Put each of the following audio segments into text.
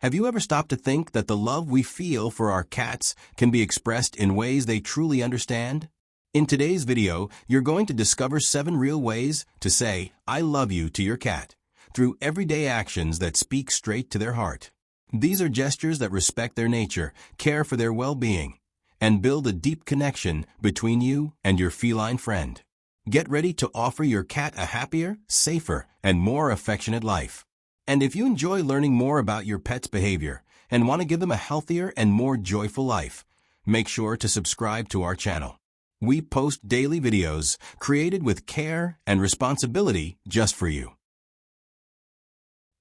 Have you ever stopped to think that the love we feel for our cats can be expressed in ways they truly understand? In today's video, you're going to discover 7 real ways to say, "I love you" to your cat, through everyday actions that speak straight to their heart. These are gestures that respect their nature, care for their well-being, and build a deep connection between you and your feline friend. Get ready to offer your cat a happier, safer, and more affectionate life. And if you enjoy learning more about your pet's behavior and want to give them a healthier and more joyful life, make sure to subscribe to our channel. We post daily videos created with care and responsibility just for you.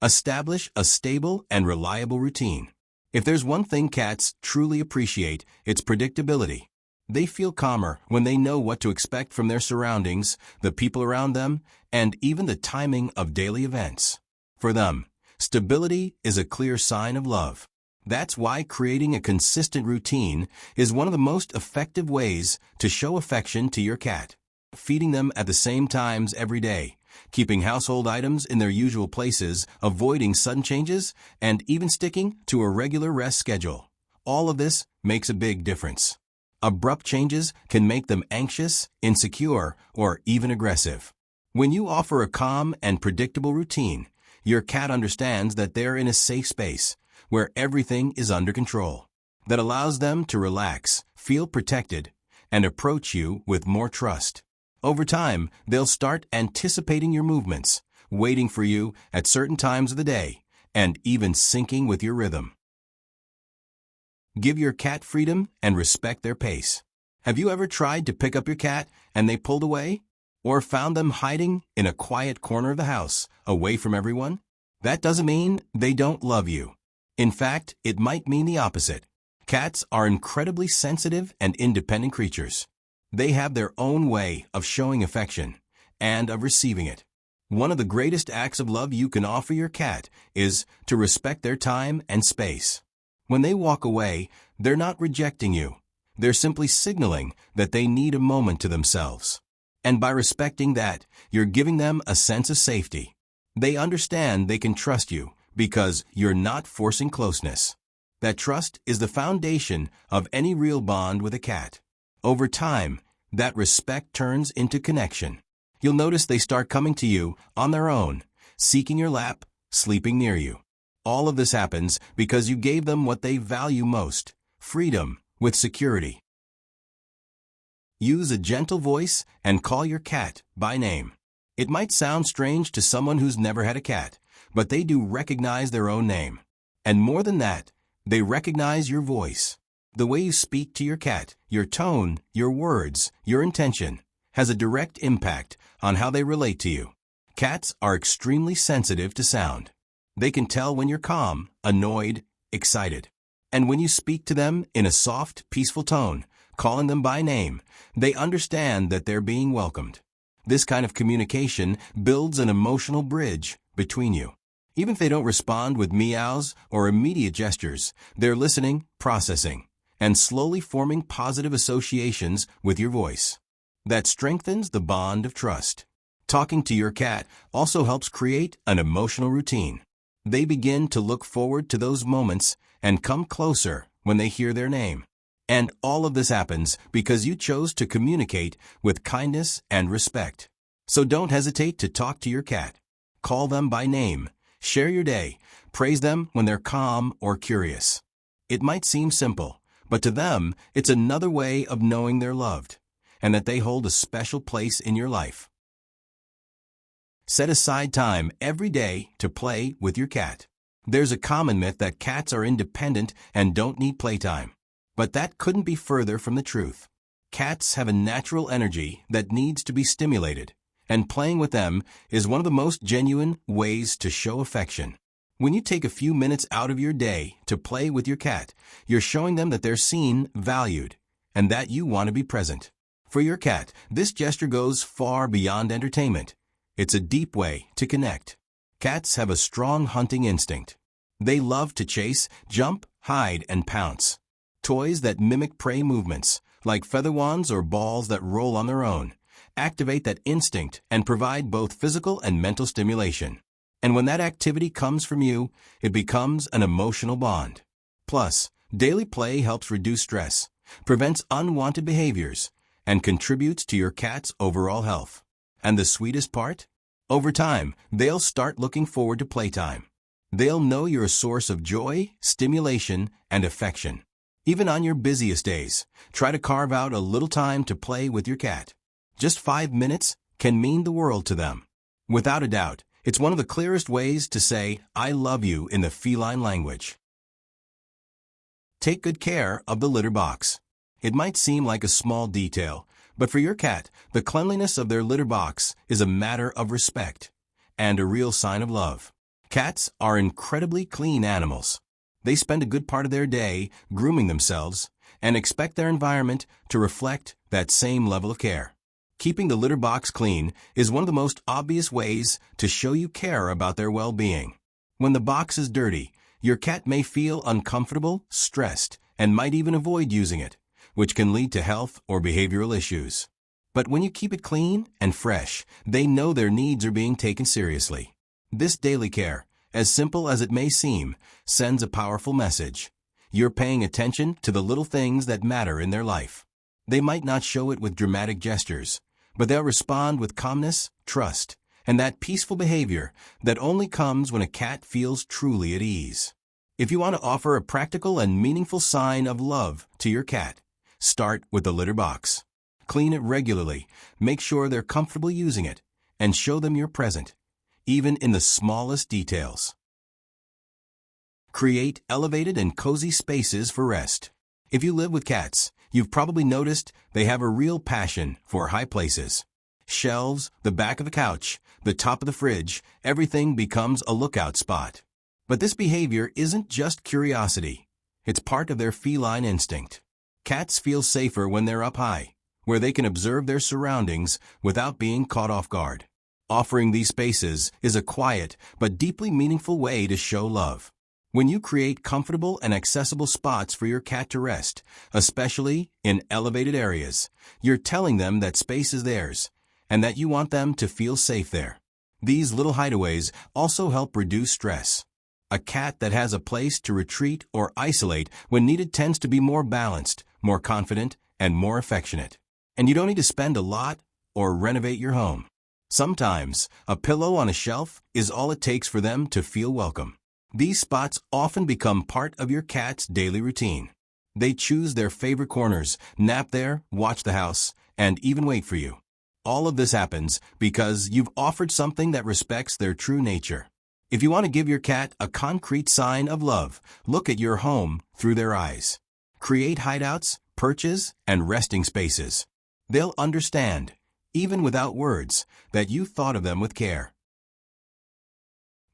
Establish a stable and reliable routine. If there's one thing cats truly appreciate, it's predictability. They feel calmer when they know what to expect from their surroundings, the people around them, and even the timing of daily events. For them, stability is a clear sign of love. That's why creating a consistent routine is one of the most effective ways to show affection to your cat. Feeding them at the same times every day, keeping household items in their usual places, avoiding sudden changes, and even sticking to a regular rest schedule. All of this makes a big difference. Abrupt changes can make them anxious, insecure, or even aggressive. When you offer a calm and predictable routine, your cat understands that they're in a safe space, where everything is under control. That allows them to relax, feel protected, and approach you with more trust. Over time, they'll start anticipating your movements, waiting for you at certain times of the day, and even syncing with your rhythm. Give your cat freedom and respect their pace. Have you ever tried to pick up your cat and they pulled away? Or found them hiding in a quiet corner of the house, away from everyone? That doesn't mean they don't love you. In fact, it might mean the opposite. Cats are incredibly sensitive and independent creatures. They have their own way of showing affection and of receiving it. One of the greatest acts of love you can offer your cat is to respect their time and space. When they walk away, they're not rejecting you. They're simply signaling that they need a moment to themselves. And by respecting that, you're giving them a sense of safety. They understand they can trust you because you're not forcing closeness. That trust is the foundation of any real bond with a cat. Over time, that respect turns into connection. You'll notice they start coming to you on their own, seeking your lap, sleeping near you. All of this happens because you gave them what they value most, freedom with security. Use a gentle voice and call your cat by name. It might sound strange to someone who's never had a cat, but they do recognize their own name. And more than that, they recognize your voice. The way you speak to your cat, your tone, your words, your intention, has a direct impact on how they relate to you. Cats are extremely sensitive to sound. They can tell when you're calm, annoyed, excited. And when you speak to them in a soft, peaceful tone, calling them by name, they understand that they're being welcomed. This kind of communication builds an emotional bridge between you. Even if they don't respond with meows or immediate gestures, they're listening, processing, and slowly forming positive associations with your voice. That strengthens the bond of trust. Talking to your cat also helps create an emotional routine. They begin to look forward to those moments and come closer when they hear their name. And all of this happens because you chose to communicate with kindness and respect. So don't hesitate to talk to your cat. Call them by name. Share your day. Praise them when they're calm or curious. It might seem simple, but to them, it's another way of knowing they're loved and that they hold a special place in your life. Set aside time every day to play with your cat. There's a common myth that cats are independent and don't need playtime. But that couldn't be further from the truth. Cats have a natural energy that needs to be stimulated, and playing with them is one of the most genuine ways to show affection. When you take a few minutes out of your day to play with your cat, you're showing them that they're seen, valued, and that you want to be present. For your cat, this gesture goes far beyond entertainment. It's a deep way to connect. Cats have a strong hunting instinct. They love to chase, jump, hide, and pounce. Toys that mimic prey movements, like feather wands or balls that roll on their own, activate that instinct and provide both physical and mental stimulation. And when that activity comes from you, it becomes an emotional bond. Plus, daily play helps reduce stress, prevents unwanted behaviors, and contributes to your cat's overall health. And the sweetest part? Over time, they'll start looking forward to playtime. They'll know you're a source of joy, stimulation, and affection. Even on your busiest days, try to carve out a little time to play with your cat. Just 5 minutes can mean the world to them. Without a doubt, it's one of the clearest ways to say, "I love you" in the feline language. Take good care of the litter box. It might seem like a small detail, but for your cat, the cleanliness of their litter box is a matter of respect and a real sign of love. Cats are incredibly clean animals. They spend a good part of their day grooming themselves and expect their environment to reflect that same level of care. Keeping the litter box clean is one of the most obvious ways to show you care about their well-being. When the box is dirty, your cat may feel uncomfortable, stressed, and might even avoid using it, which can lead to health or behavioral issues. But when you keep it clean and fresh, they know their needs are being taken seriously. This daily care, as simple as it may seem, sends a powerful message. You're paying attention to the little things that matter in their life. They might not show it with dramatic gestures, but they'll respond with calmness, trust, and that peaceful behavior that only comes when a cat feels truly at ease. If you want to offer a practical and meaningful sign of love to your cat, start with the litter box. Clean it regularly, make sure they're comfortable using it, and show them you're present, even in the smallest details. Create elevated and cozy spaces for rest. If you live with cats, you've probably noticed they have a real passion for high places. Shelves, the back of the couch, the top of the fridge, everything becomes a lookout spot. But this behavior isn't just curiosity. It's part of their feline instinct. Cats feel safer when they're up high, where they can observe their surroundings without being caught off guard. Offering these spaces is a quiet but deeply meaningful way to show love. When you create comfortable and accessible spots for your cat to rest, especially in elevated areas, you're telling them that space is theirs and that you want them to feel safe there. These little hideaways also help reduce stress. A cat that has a place to retreat or isolate when needed tends to be more balanced, more confident, and more affectionate. And you don't need to spend a lot or renovate your home. Sometimes, a pillow on a shelf is all it takes for them to feel welcome. These spots often become part of your cat's daily routine. They choose their favorite corners, nap there, watch the house, and even wait for you. All of this happens because you've offered something that respects their true nature. If you want to give your cat a concrete sign of love, look at your home through their eyes. Create hideouts, perches, and resting spaces. They'll understand, even without words, that you thought of them with care.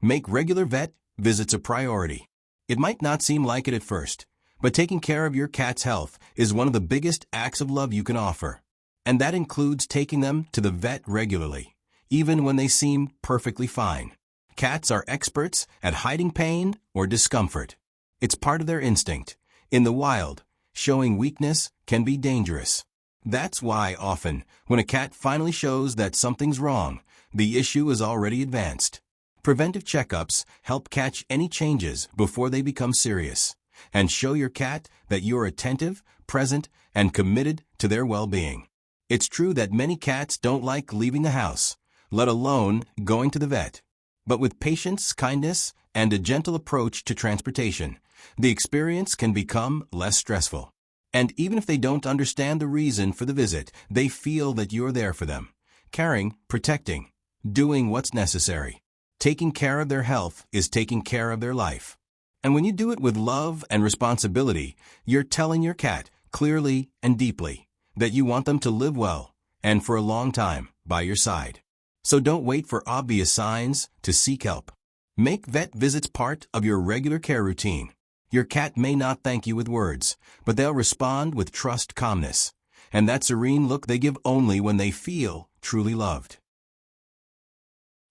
Make regular vet visits a priority. It might not seem like it at first, but taking care of your cat's health is one of the biggest acts of love you can offer. And that includes taking them to the vet regularly, even when they seem perfectly fine. Cats are experts at hiding pain or discomfort. It's part of their instinct. In the wild, showing weakness can be dangerous. That's why often, when a cat finally shows that something's wrong, the issue is already advanced. Preventive checkups help catch any changes before they become serious, and show your cat that you're attentive, present, and committed to their well-being. It's true that many cats don't like leaving the house, let alone going to the vet. But with patience, kindness, and a gentle approach to transportation, the experience can become less stressful. And even if they don't understand the reason for the visit, they feel that you're there for them, caring, protecting, doing what's necessary. Taking care of their health is taking care of their life. And when you do it with love and responsibility, you're telling your cat, clearly and deeply, that you want them to live well and for a long time by your side. So don't wait for obvious signs to seek help. Make vet visits part of your regular care routine. Your cat may not thank you with words, but they'll respond with trust, calmness, and that serene look they give only when they feel truly loved.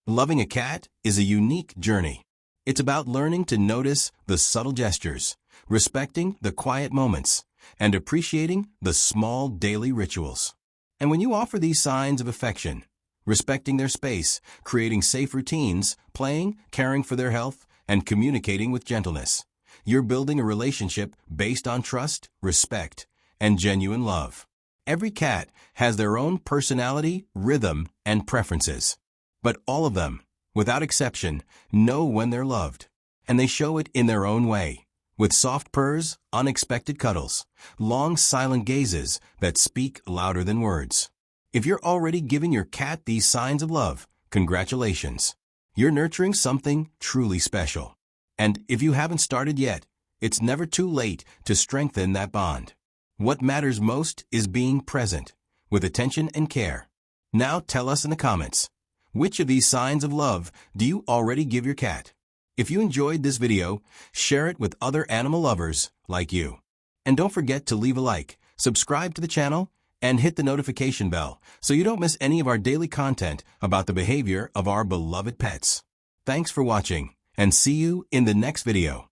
Loving a cat is a unique journey. It's about learning to notice the subtle gestures, respecting the quiet moments, and appreciating the small daily rituals. And when you offer these signs of affection, respecting their space, creating safe routines, playing, caring for their health, and communicating with gentleness. You're building a relationship based on trust, respect, and genuine love. Every cat has their own personality, rhythm, and preferences. But all of them, without exception, know when they're loved. And they show it in their own way, with soft purrs, unexpected cuddles, long silent gazes that speak louder than words. If you're already giving your cat these signs of love, congratulations. You're nurturing something truly special. And if you haven't started yet, it's never too late to strengthen that bond. What matters most is being present, with attention and care. Now tell us in the comments, which of these signs of love do you already give your cat? If you enjoyed this video, share it with other animal lovers like you. And don't forget to leave a like, subscribe to the channel, and hit the notification bell so you don't miss any of our daily content about the behavior of our beloved pets. Thanks for watching, and see you in the next video.